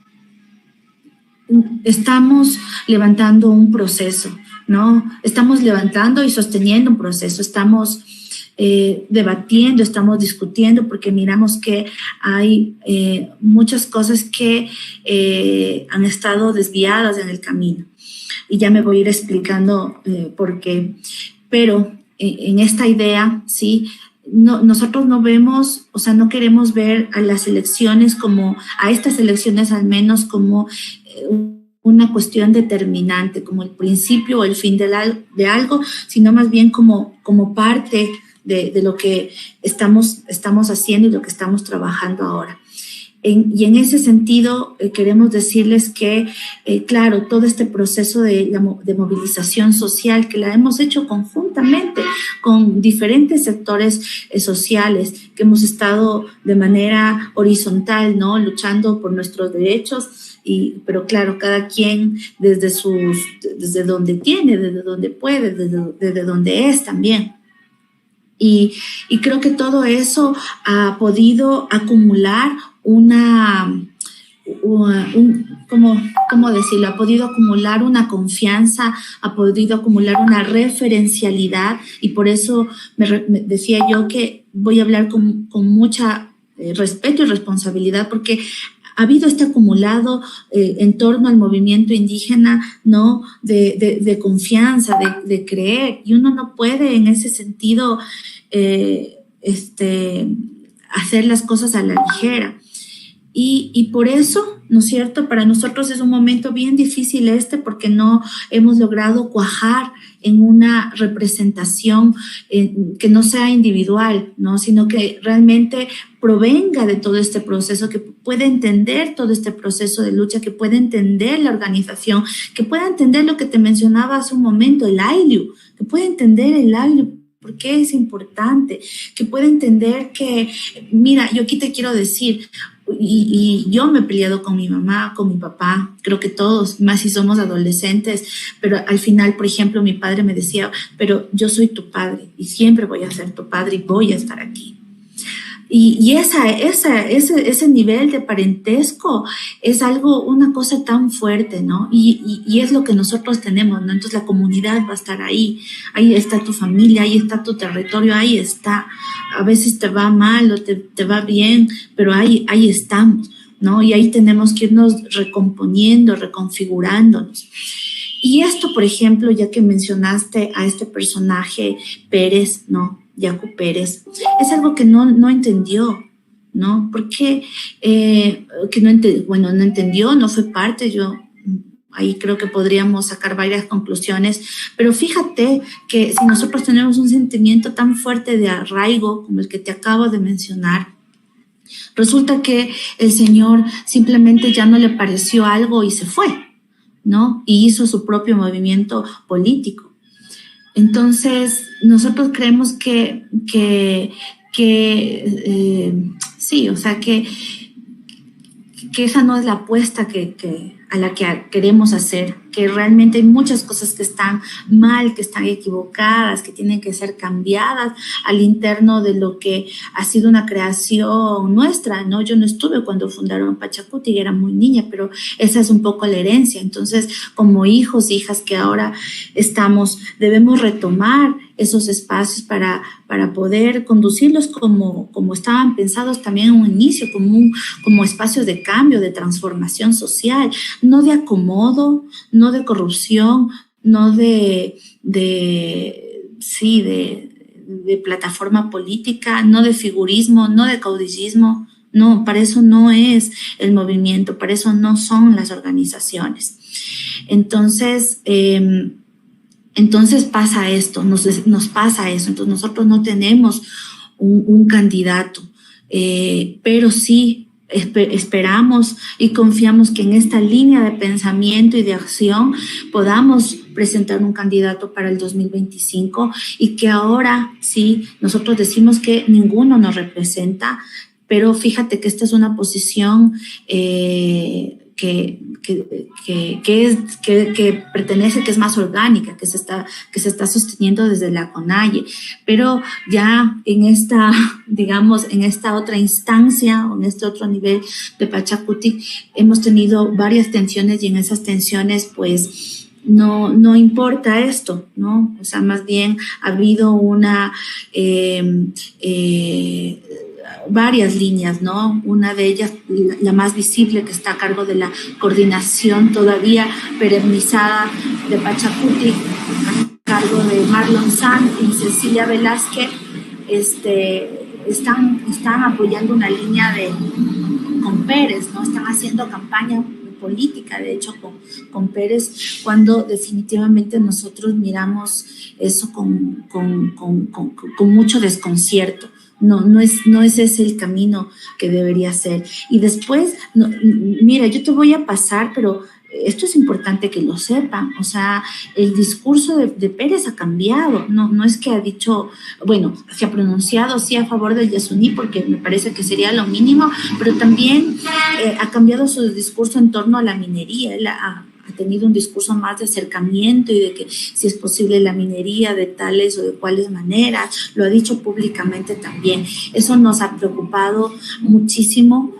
estamos levantando un proceso, ¿no? Estamos levantando y sosteniendo un proceso, estamos debatiendo, estamos discutiendo, porque miramos que hay muchas cosas que han estado desviadas en el camino. Y ya me voy a ir explicando por qué. Pero en esta idea, sí, nosotros no vemos, o sea, no queremos ver a las elecciones como, a estas elecciones al menos como una cuestión determinante, como el principio o el fin de algo, sino más bien como parte de lo que estamos haciendo y lo que estamos trabajando ahora. Y en ese sentido queremos decirles que, claro, todo este proceso de movilización social que la hemos hecho conjuntamente con diferentes sectores sociales, que hemos estado de manera horizontal, ¿no?, luchando por nuestros derechos, pero claro, cada quien desde donde tiene, desde donde puede, desde donde es también. Y creo que todo eso ha podido acumular ¿cómo decirlo? Ha podido acumular una confianza, ha podido acumular una referencialidad, y por eso me decía yo que voy a hablar con mucha respeto y responsabilidad, porque ha habido este acumulado en torno al movimiento indígena, ¿no?, de confianza, de creer, y uno no puede en ese sentido hacer las cosas a la ligera. Y por eso, ¿no es cierto?, para nosotros es un momento bien difícil porque no hemos logrado cuajar en una representación que no sea individual, ¿no?, sino que realmente provenga de todo este proceso, que pueda entender todo este proceso de lucha, que pueda entender la organización, que pueda entender lo que te mencionaba hace un momento, el AILU, que pueda entender el AILU, por qué es importante, que pueda entender que, mira, yo aquí te quiero decir, y yo me he peleado con mi mamá, con mi papá, creo que todos, más si somos adolescentes, pero al final, por ejemplo, mi padre me decía, pero yo soy tu padre y siempre voy a ser tu padre y voy a estar aquí. Y ese nivel de parentesco es una cosa tan fuerte, ¿no? Y es lo que nosotros tenemos, ¿no? Entonces la comunidad va a estar ahí está tu familia, ahí está tu territorio, ahí está. A veces te va mal o te va bien, pero ahí estamos, ¿no? Y ahí tenemos que irnos recomponiendo, reconfigurándonos. Y esto, por ejemplo, ya que mencionaste a este personaje Pérez, ¿no?, Yacu Pérez, es algo que no entendió, ¿no? Porque no entendió, no fue parte. Yo ahí creo que podríamos sacar varias conclusiones, pero fíjate que si nosotros tenemos un sentimiento tan fuerte de arraigo como el que te acabo de mencionar, resulta que el señor simplemente ya no le pareció algo y se fue, ¿no? Y hizo su propio movimiento político. Entonces, nosotros creemos que sí, o sea, que esa no es la apuesta a la que queremos hacer, que realmente hay muchas cosas que están mal, que están equivocadas, que tienen que ser cambiadas al interno de lo que ha sido una creación nuestra, ¿no? Yo no estuve cuando fundaron Pachacuti, era muy niña, pero esa es un poco la herencia. Entonces, como hijos, hijas que ahora debemos retomar esos espacios para poder conducirlos como estaban pensados también en un inicio, como espacios de cambio, de transformación social, no de acomodo, no de corrupción, no de plataforma política, no de figurismo, no de caudillismo. No, para eso no es el movimiento, para eso no son las organizaciones. Entonces pasa esto, nos pasa eso. Entonces nosotros no tenemos un candidato, pero sí esperamos y confiamos que en esta línea de pensamiento y de acción podamos presentar un candidato para el 2025, y que ahora sí, nosotros decimos que ninguno nos representa, pero fíjate que esta es una posición que pertenece, que es más orgánica, que se está sosteniendo desde la CONAIE, pero ya en esta otra instancia, o en este otro nivel de Pachacuti, hemos tenido varias tensiones, y en esas tensiones pues no importa esto, ¿no? O sea, más bien ha habido varias líneas, ¿no? Una de ellas, la más visible, que está a cargo de la coordinación todavía perennizada de Pachacuti, a cargo de Marlon Sanz y Cecilia Velázquez, están apoyando una línea con Pérez, ¿no? Están haciendo campaña política, de hecho, con Pérez, cuando definitivamente nosotros miramos eso con mucho desconcierto. No es ese el camino que debería ser. Y después, mira, yo te voy a pasar, pero esto es importante que lo sepan. O sea, el discurso de Pérez ha cambiado. No es que ha dicho, bueno, se ha pronunciado sí a favor del Yasuní, porque me parece que sería lo mínimo, pero también ha cambiado su discurso en torno a la minería. Él ha tenido un discurso más de acercamiento y de que si es posible la minería de tales o de cuales maneras, lo ha dicho públicamente también. Eso nos ha preocupado muchísimo,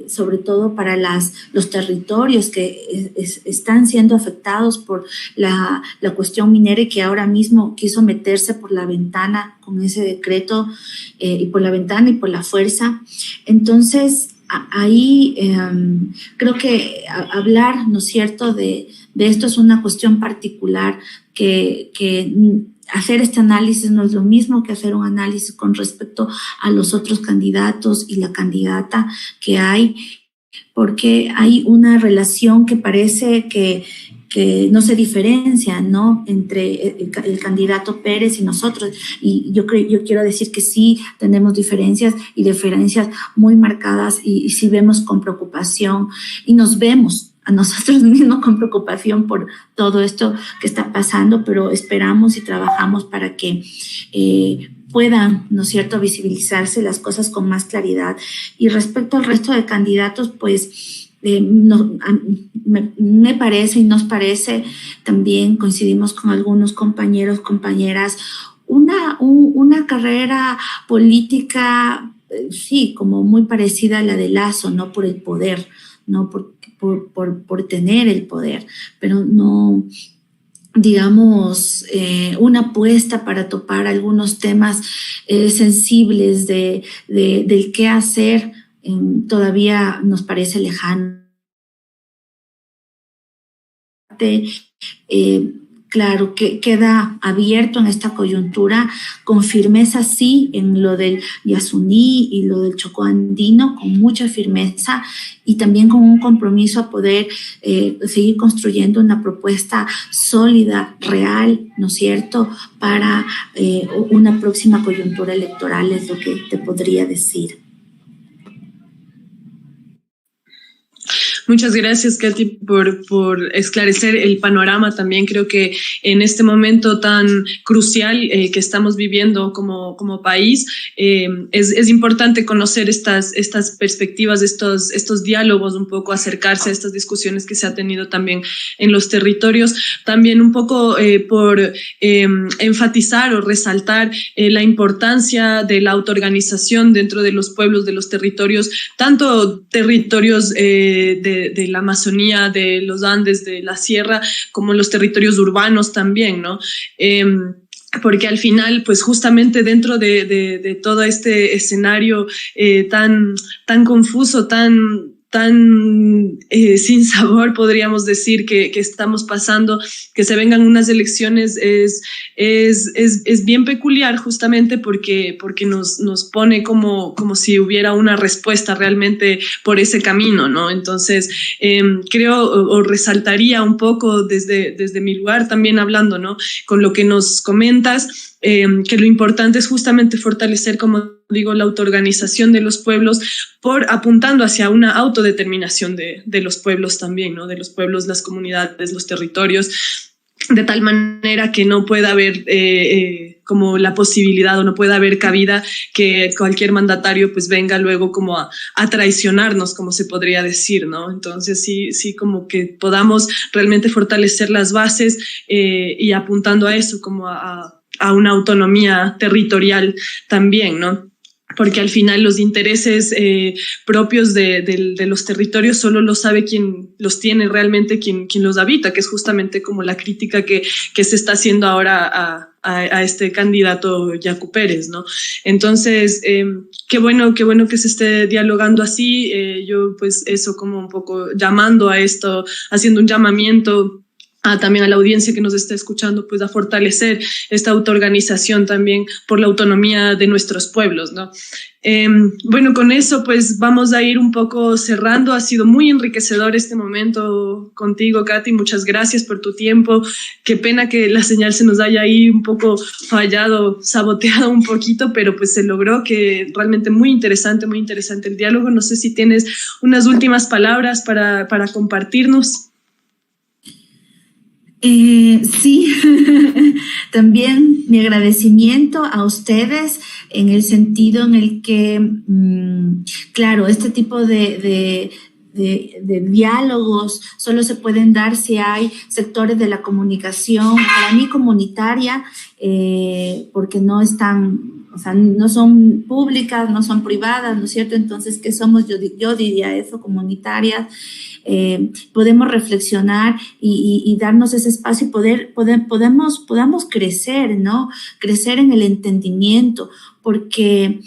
sobre todo para los territorios que están siendo afectados por la cuestión minera y que ahora mismo quiso meterse por la ventana con ese decreto, y por la ventana y por la fuerza. Entonces, ahí creo que hablar, ¿no es cierto?, de esto es una cuestión particular, que hacer este análisis no es lo mismo que hacer un análisis con respecto a los otros candidatos y la candidata que hay, porque hay una relación que parece que no se diferencia, ¿no?, entre el candidato Pérez y nosotros. Y yo quiero decir que sí tenemos diferencias, y diferencias muy marcadas, y sí vemos con preocupación, y nos vemos a nosotros mismos con preocupación por todo esto que está pasando, pero esperamos y trabajamos para que puedan, ¿no es cierto?, visibilizarse las cosas con más claridad. Y respecto al resto de candidatos, pues me parece y nos parece, también coincidimos con algunos compañeros, compañeras, una carrera política, sí, como muy parecida a la de Lasso, no por el poder, no por tener el poder, pero no, digamos, una apuesta para topar algunos temas sensibles del qué hacer. Todavía nos parece lejano. Claro que queda abierto en esta coyuntura, con firmeza sí, en lo del Yasuní y lo del Chocó Andino, con mucha firmeza, y también con un compromiso a poder seguir construyendo una propuesta sólida, real, ¿no es cierto?, para una próxima coyuntura electoral, es lo que te podría decir. Muchas gracias, Katy, por esclarecer el panorama también. Creo que en este momento tan crucial que estamos viviendo como país, es importante conocer estas perspectivas, estos diálogos, un poco acercarse a estas discusiones que se ha tenido también en los territorios. También un poco por enfatizar o resaltar la importancia de la autoorganización dentro de los pueblos, de los territorios, tanto territorios de la Amazonía, de los Andes, de la Sierra, como los territorios urbanos también, ¿no? Porque al final, pues justamente dentro de todo este escenario tan confuso, tan sin sabor, podríamos decir, que estamos pasando, que se vengan unas elecciones es bien peculiar, justamente porque nos pone como si hubiera una respuesta realmente por ese camino, ¿no? Entonces, creo o resaltaría un poco desde mi lugar también, hablando, ¿no?, con lo que nos comentas, que lo importante es justamente fortalecer, como digo, la autoorganización de los pueblos, apuntando hacia una autodeterminación de los pueblos también, ¿no?, de los pueblos, las comunidades, los territorios, de tal manera que no pueda haber como la posibilidad, o no pueda haber cabida que cualquier mandatario pues venga luego como a traicionarnos, como se podría decir, ¿no? Entonces sí como que podamos realmente fortalecer las bases, y apuntando a eso, como a una autonomía territorial también, ¿no? porque al final los intereses propios de los territorios solo los sabe quien los tiene realmente, quien los habita, que es justamente como la crítica que se está haciendo ahora a este candidato Yacu Pérez, ¿no? Entonces, qué bueno que se esté dialogando así. Yo pues eso como un poco llamando a esto, haciendo un llamamiento también a la audiencia que nos está escuchando, pues a fortalecer esta autoorganización también por la autonomía de nuestros pueblos, ¿no? Bueno, con eso pues vamos a ir un poco cerrando. Ha sido muy enriquecedor este momento contigo, Katy. Muchas gracias por tu tiempo. Qué pena que la señal se nos haya ahí un poco fallado, saboteado un poquito, pero pues se logró, que realmente muy interesante el diálogo. No sé si tienes unas últimas palabras para compartirnos. Sí, también mi agradecimiento a ustedes en el sentido en el que, claro, este tipo de diálogos solo se pueden dar si hay sectores de la comunicación, para mí comunitaria, porque no están, o sea, no son públicas, no son privadas, ¿no es cierto? Entonces, ¿qué somos? Yo diría eso, comunitarias. Podemos reflexionar y darnos ese espacio y podamos crecer, ¿no? Crecer en el entendimiento, porque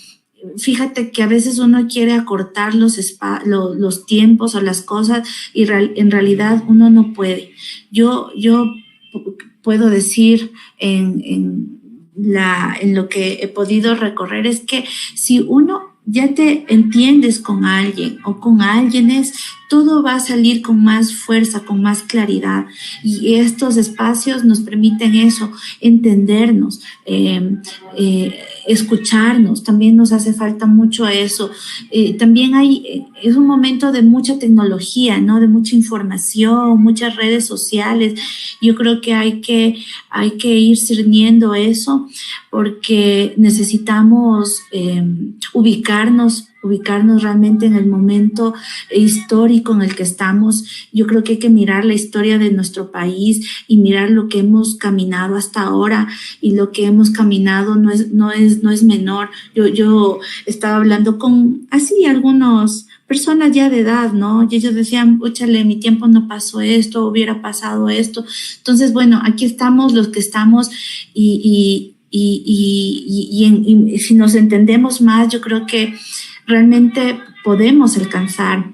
fíjate que a veces uno quiere acortar los tiempos o las cosas y en realidad uno no puede. Yo puedo decir en lo que he podido recorrer es que si uno ya te entiendes con alguien o con alguienes, todo va a salir con más fuerza, con más claridad. Y estos espacios nos permiten eso, entendernos, escucharnos. También nos hace falta mucho eso. También es un momento de mucha tecnología, ¿no? De mucha información, muchas redes sociales. Yo creo que hay que ir discerniendo eso, porque necesitamos ubicarnos realmente en el momento histórico en el que estamos. Yo creo que hay que mirar la historia de nuestro país y mirar lo que hemos caminado hasta ahora, y lo que hemos caminado no es menor. Yo estaba hablando con algunos personas ya de edad, ¿no? Y ellos decían, óchale, en mi tiempo no pasó esto, hubiera pasado esto. Entonces, bueno, aquí estamos los que estamos y si nos entendemos más, yo creo que realmente podemos alcanzar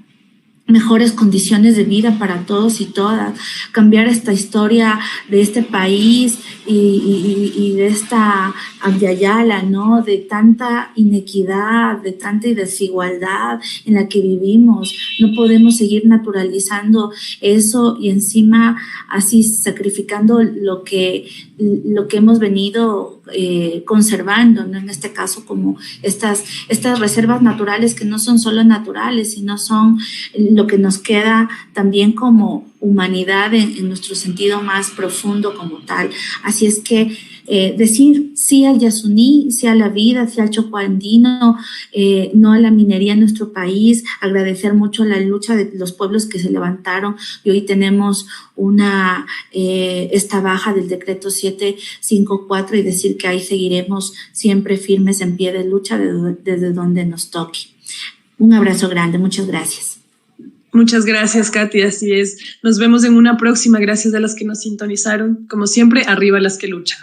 mejores condiciones de vida para todos y todas, cambiar esta historia de este país y de esta Avyayala, ¿no? De tanta inequidad, de tanta desigualdad en la que vivimos. No podemos seguir naturalizando eso y encima así sacrificando lo que hemos venido conservando, ¿no? En este caso, como estas reservas naturales que no son solo naturales, sino son lo que nos queda también como humanidad en nuestro sentido más profundo como tal. Así es que decir sí al Yasuní, sí a la vida, sí al Chocó andino, no a la minería en nuestro país, agradecer mucho la lucha de los pueblos que se levantaron, y hoy tenemos esta baja del decreto 754, y decir que ahí seguiremos siempre firmes en pie de lucha desde donde nos toque. Un abrazo grande, muchas gracias. Muchas gracias, Katy, así es. Nos vemos en una próxima. Gracias a las que nos sintonizaron. Como siempre, arriba las que luchan.